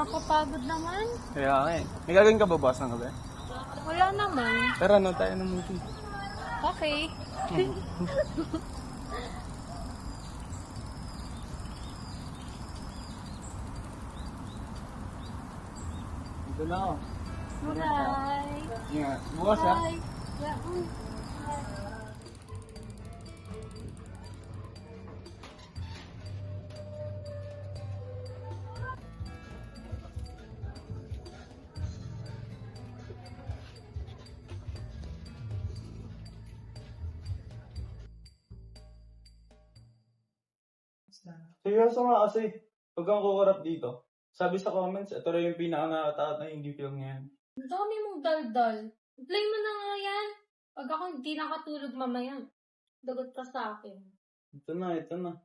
Nakakapagod naman. Kaya nga eh. May gagawin ka ba bukas ng gabi? Wala naman. Tara, no tayo ng movie. Okay. Ito na ako. Bye. Ingat. Bukas ha. Bye. Yeah. Seryoso nga kasi. Huwag kang kukurap dito. Sabi sa comments, ito rin yung pinaka-nakataat na hindi film ngayon. Ang dami mong daldal. Play mo na nga yan. Pag ako hindi nakatulog mamaya, dagot ka sa akin. Ito na, ito na.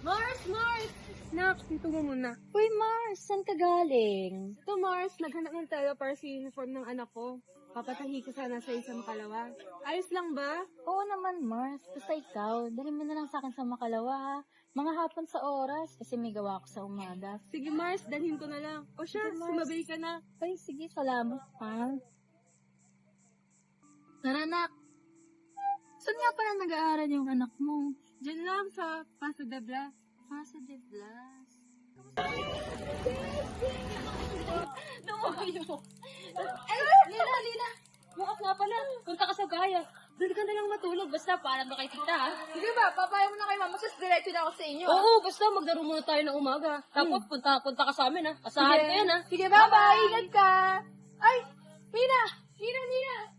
Mars! Mars! Nak, dito mo muna. Uy, Mars! Saan ka galing? Ito, Mars. Naghanap ng tayo para sa uniform ng anak ko. Papatahi ko sana sa isang Makalawa. Ayos lang ba? Oo naman, Mars. Basta ikaw, dali mo na lang sa akin sa Makalawa, ha? Mga hapon sa oras, kasi may gawa ko sa umaga. Sige, Mars. Dalhin ko na lang. O siya, Sige, Mars. sumabay ka na. Ay, sige, salamat, ha? Tara, anak. Saan nga pala nag-aaral yung anak mo? Diyan lang sa Paso de Blas. Paso de Blas. Tumayo. Ay, Lina. Bukas nga pala. Punta ka sa gaya. Doon ka na lang matulog. Basta paalam na kay tita, ha? Sige ba, papaya mo na kay mama, sus diretso na ako sa inyo. Oo, basta maglaro muna tayo ng umaga. Tapos punta ka sa amin, ha? Asahan ko yan, ha? Sige, bye-bye. Ingat ka. Ay, Mina!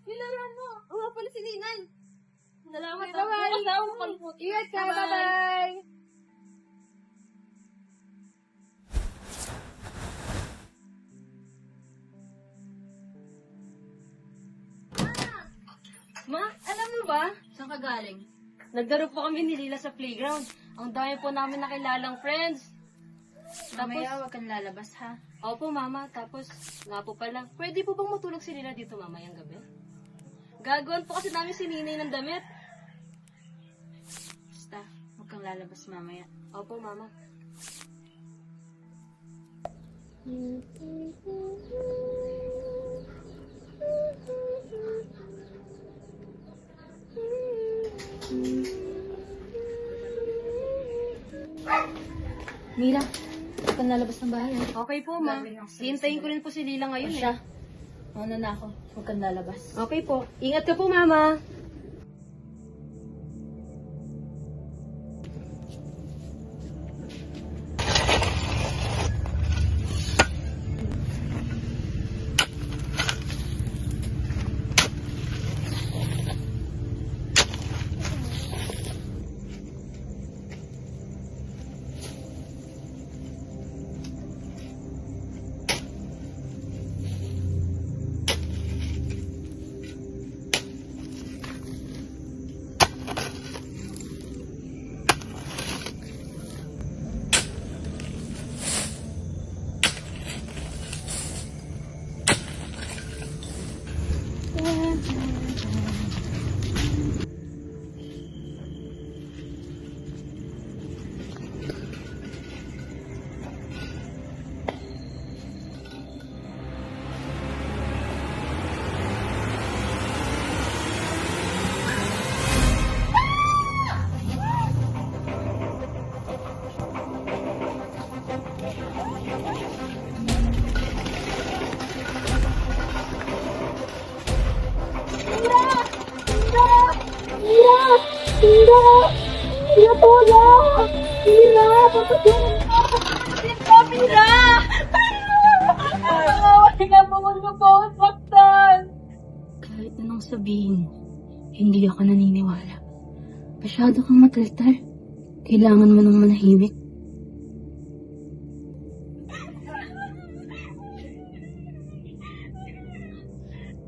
Yung laruan mo. Oo nga pala si Ninay. Salamat, ha? Bye-bye. Bukas na ako makalpot. Ingat ka, Bye-bye. bye-bye. Ma, alam mo ba? Saan ka galing? Naglaro po kami ni Lila sa playground. Ang dami po namin nakilalang friends. Mamaya, huwag kang lalabas, ha? Opo, mama. Tapos, nga po pala, pwede po bang matulog si Lila dito mamayang gabi? Gagawan po kasi namin si Ninay ng damit. Basta, huwag kang lalabas mamaya. Opo, mama. Mira, huwag kang lalabas ng bahay, ha? Okay po, ma. Hintayin ko rin po si Lila ngayon, Siya. Mauna na ako. Huwag kang lalabas. Okay po. Ingat ka po, mama. Kahit kahit anong sabihin, hindi ako naniniwala. Masyado kang mataltal. Kailangan mo nang manahimik.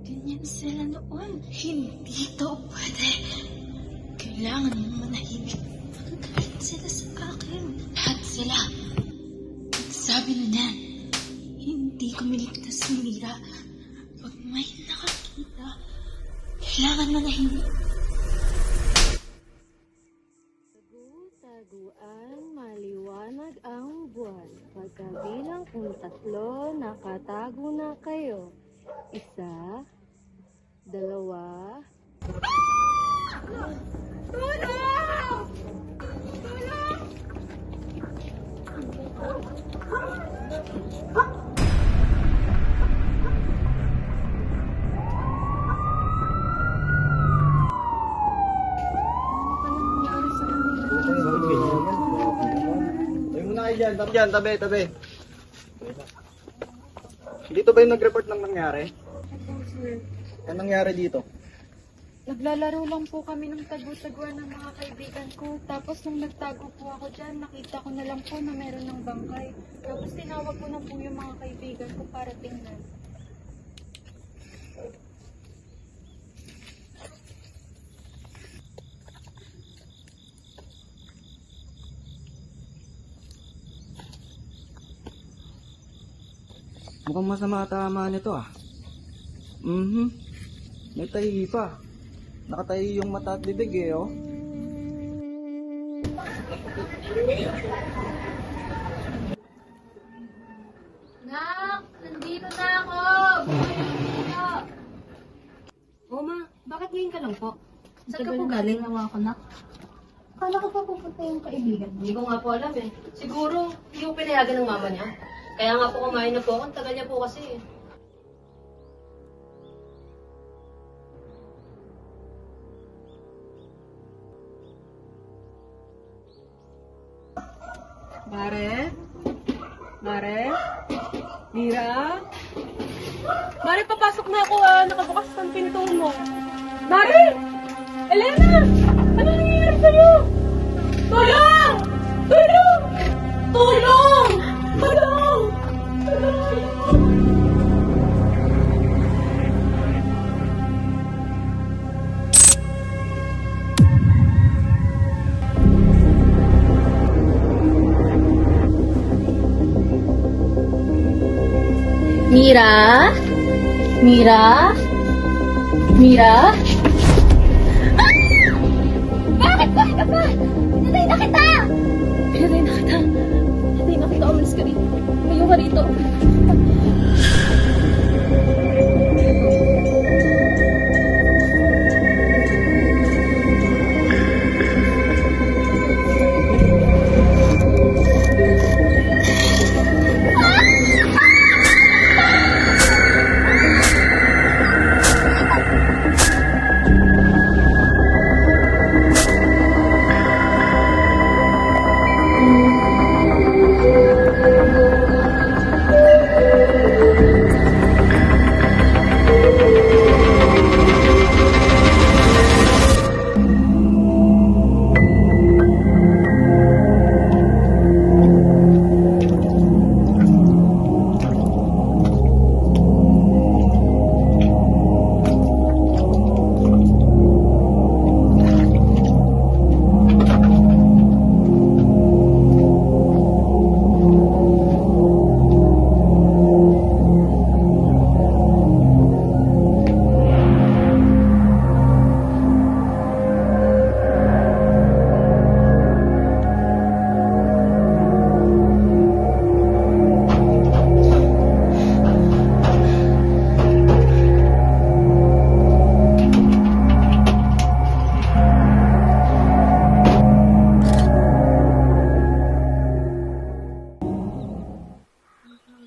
Ganyan sila noon. Hindi to pwede. Kailangan mo manahimik. Galit sila sa akin. Lahat sila. Sabi na niyan, hindi ko miligtas si Mira. Pag may nakakita, kailangan manahimik. Taguan, maliwanag ang buwan. Pagkabilang kung 3, nakatago na kayo. 1, 2, Tayo muna kayo dyan. Dyan, tabi. Dito ba yung nag-report ng nangyari? Anong nangyari dito? Naglalaro lang po kami ng tagu-taguan ng mga kaibigan ko. Tapos nung nagtago po ako dyan, nakita ko na lang po na meron ng bangkay. Tapos tinawag ko na po yung mga kaibigan ko para tingnan. Mukhang masama tama nito ah. May tahi pa. Nakatahi yung mata at bibig eh oh. Nak! Nandito na ako! Oh, ma, bakit ngayon ka lang po? Saan ka po galing? Nawa ako na. Kala ko pa pupunta yung kaibigan. Hindi ko nga po alam eh. Siguro, hindi ko pinayagan ng mama niya. Kaya nga po kumain na po ako. Ang tagal niya po kasi eh. Mare? Mare? Mira? Mare, papasok na ako ah. Nakabukas ang pinto mo. Mare! Elena! Ano nangyayari sa'yo? Tulong! Tulong! Tulong! Tulong! Tulong! Mira? Mira? Mira? Bakit? Bakit ka ba? Pinatay na kita! Pinatay na kita. Pinatay na kita. Umalis ka rito. Mayo ka rito.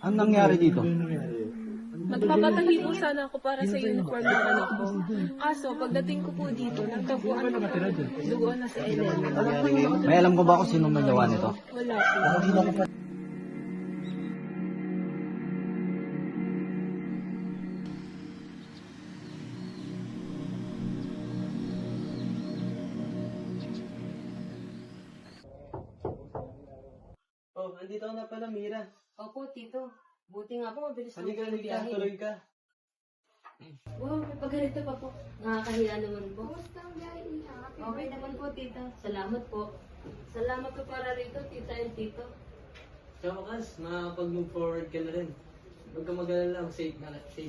Anong nangyari dito? Magpapatahi po sana ako para sa uniform ng anak ko. Kaso, pagdating ko po dito, nagtabuan ko doon na si Elena. May alam ko ba kung sino nagawa nito? Wala po. andito ka na pala, Mira. Opo, Tito. Buti nga po, mabilis lang Halika, kayo halika, biyahe. tuloy ka. Wow, may pagganito pa po. Nakakahiya naman po. Okay naman po, Tita. Salamat po. Salamat po para rito, Tita and Tito. Sa wakas, makakapag-move forward ka na rin. Huwag ka mag-alala, safe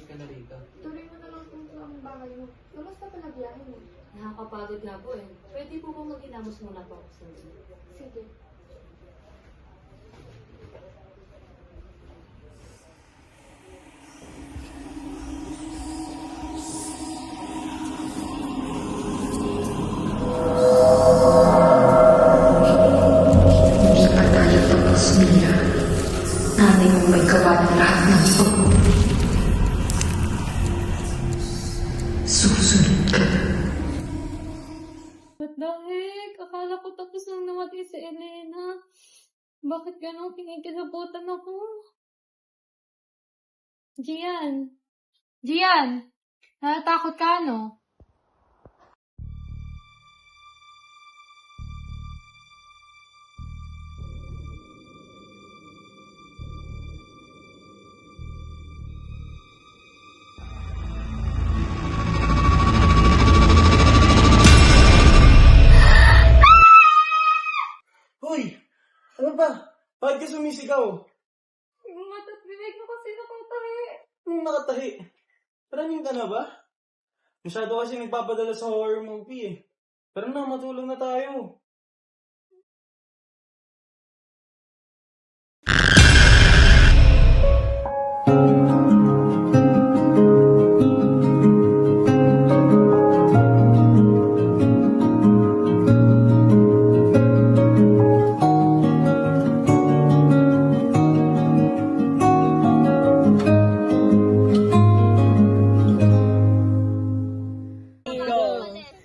ka na rito. Tuloy mo na lang kung ang bahay mo. Kamusta pala biyahe mo? Nakakapagod nga po eh. Pwede po ba mag-ilamos muna po ako sa inyo? Sige. Hindi pa tayo tapos nila. Nanay mo may gawa ng lahat ng ito. Susunod ka. What the heck? Akala ko tapos lang namatay si Elena. Bakit ganun kinikilabutan ako? Gian! Gian! Natatakot ka, no? Hoy! Ano ba? Bakit ka sumisigaw? Yung mata't bibig ko kasi nakatahi. Anong nakatahi? Paraning ka na ba? Masyado kasi nagpapadala sa horror movie eh. Tara na, matulog na tayo.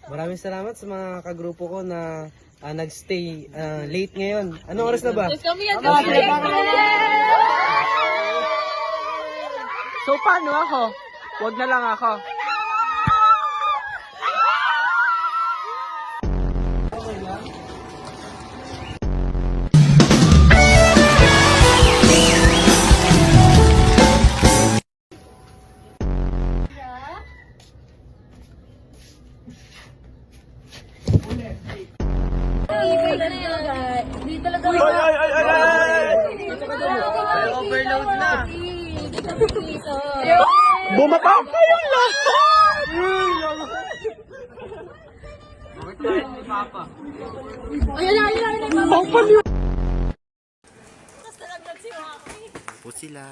Maraming salamat sa mga kagrupo ko na nagstay late ngayon. Anong oras na ba? So, paano ako? Huwag na lang ako. Overload na. Bumapak kayong lahat! Papa. Po sila.